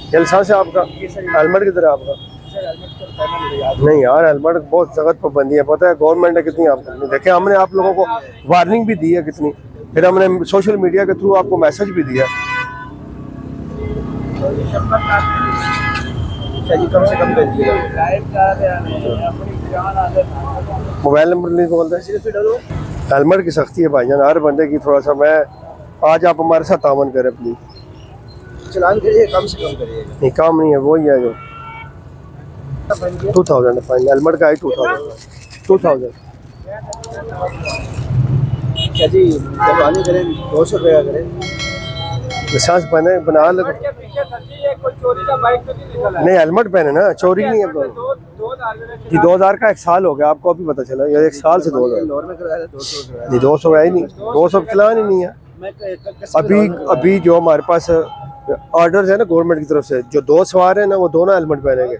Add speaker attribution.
Speaker 1: ये लाइसेंस है आपका? हेलमेट किधर है आपका? नहीं यार, हेलमेट बहुत सख्त पाबंदी है, पता है गवर्नमेंट ने कितनी आपको देखे। हमने आप लोगों को वार्निंग भी दी है कितनी, फिर हमने सोशल मीडिया के थ्रू आपको मैसेज भी दिया।
Speaker 2: कम से कम
Speaker 1: मोबाइल नंबर नहीं बोलते। हेलमेट की सख्ती है भाईजान हर बंदे की। थोड़ा सा मैं आज आप हमारे साथ तावन करें प्लीज।
Speaker 2: चलान करिए, कम से कम करिए।
Speaker 1: नहीं काम नहीं है, वही है जो 2000 फाइन हेलमेट का है। 2000
Speaker 2: अच्छा जी, जब करें 200 रुपये का करें।
Speaker 1: लाइसेंस बना ले। नहीं हेलमेट पहने ना, चोरी नहीं है जी। 2000 का 1 साल हो गया, आपको अभी पता चला? ये 1 साल से 2000 नहीं, 200 है ही नहीं। 200 चलान ही नहीं है अभी जो हमारे पास ऑर्डर है ना गवर्नमेंट की तरफ से, जो 2 सवार है ना वो दोनों हेलमेट पहनेंगे।